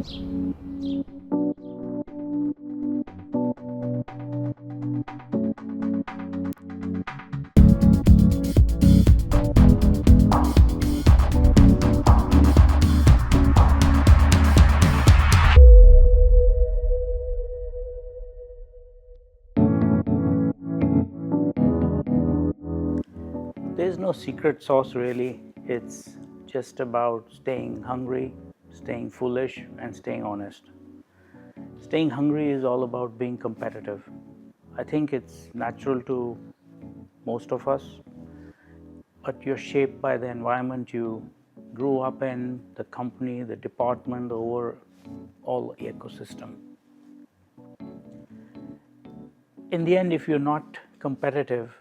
There's no secret sauce really. It's just about staying hungry, staying foolish, and staying honest. Staying hungry is all about being competitive. I think it's natural to most of us, but you're shaped by the environment you grew up in, the company, the department, the overall ecosystem. In the end, if you're not competitive,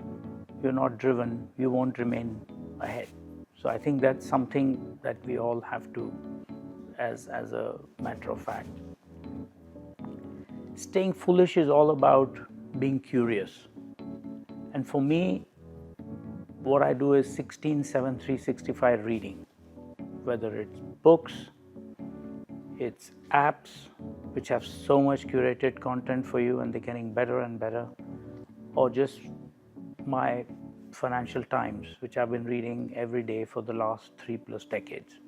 you're not driven, you won't remain ahead. So I think that's something that we all have to, as a matter of fact. Staying foolish is all about being curious. And for me, what I do is 16/7/365 reading, whether it's books, it's apps which have so much curated content for you and they're getting better and better, or just my Financial Times, which I've been reading every day for the last 3+ decades.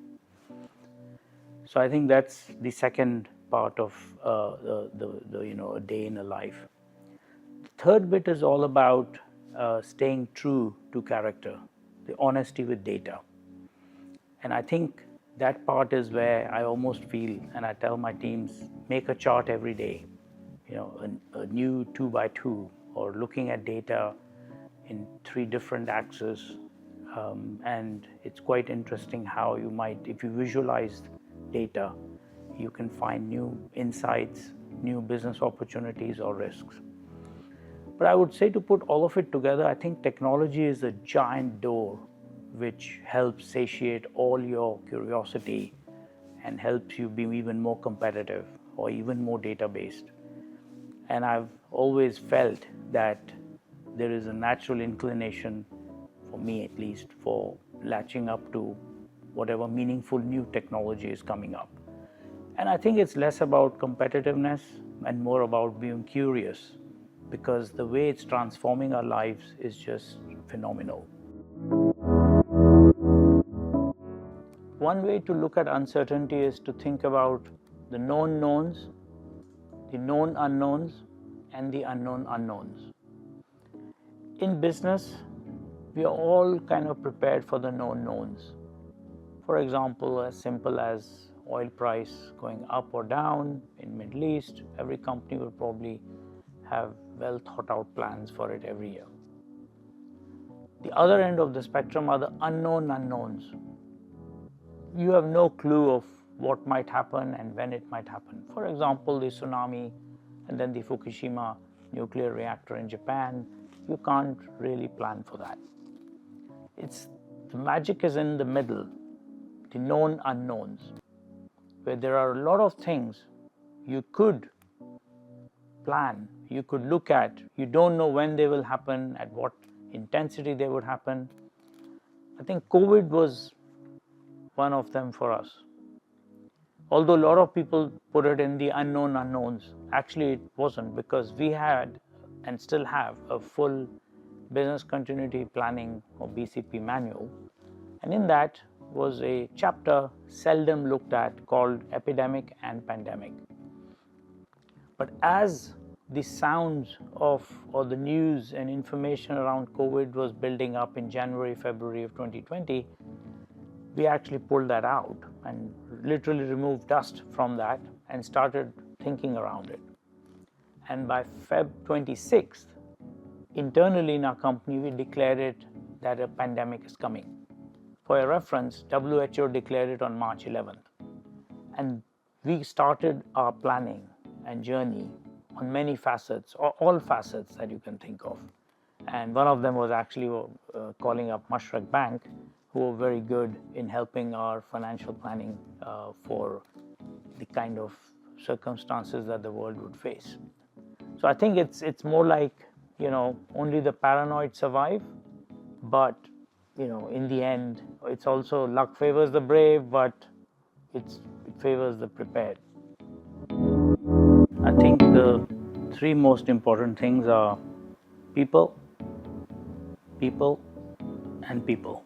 So I think that's the second part of a day in a life. The third bit is all about staying true to character, the honesty with data. And I think that part is where I almost feel, and I tell my teams, make a chart every day, a new 2x2, or looking at data in 3 different axes. And it's quite interesting how you might, if you visualize data, you can find new insights, new business opportunities or risks. But I would say, to put all of it together, I think technology is a giant door which helps satiate all your curiosity and helps you be even more competitive or even more data-based. And I've always felt that there is a natural inclination, for me at least, for latching up to whatever meaningful new technology is coming up. And I think it's less about competitiveness and more about being curious, because the way it's transforming our lives is just phenomenal. One way to look at uncertainty is to think about the known knowns, the known unknowns, and the unknown unknowns. In business, we are all kind of prepared for the known knowns. For example, as simple as oil price going up or down in Middle East, every company will probably have well thought out plans for it every year. The other end of the spectrum are the unknown unknowns. You have no clue of what might happen and when it might happen. For example, the tsunami and then the Fukushima nuclear reactor in Japan. You can't really plan for that. The magic is in the middle, the known unknowns, where there are a lot of things you could plan, you could look at. You don't know when they will happen, at what intensity they would happen. I think COVID was one of them for us. Although a lot of people put it in the unknown unknowns, actually it wasn't, because we had and still have a full business continuity planning or BCP manual, and in that was a chapter seldom looked at called Epidemic and Pandemic. But as the sounds of, or the news and information around COVID was building up in January, February of 2020, we actually pulled that out and literally removed dust from that and started thinking around it. And by Feb 26th, internally in our company, we declared it that a pandemic is coming. For a reference, WHO declared it on March 11th. And we started our planning and journey on many facets, or all facets that you can think of. And one of them was actually calling up Mashreq Bank, who were very good in helping our financial planning for the kind of circumstances that the world would face. So I think it's more like, only the paranoid survive, but in the end, it's also luck favors the brave, but it favors the prepared. the three most important things are people, people, and people.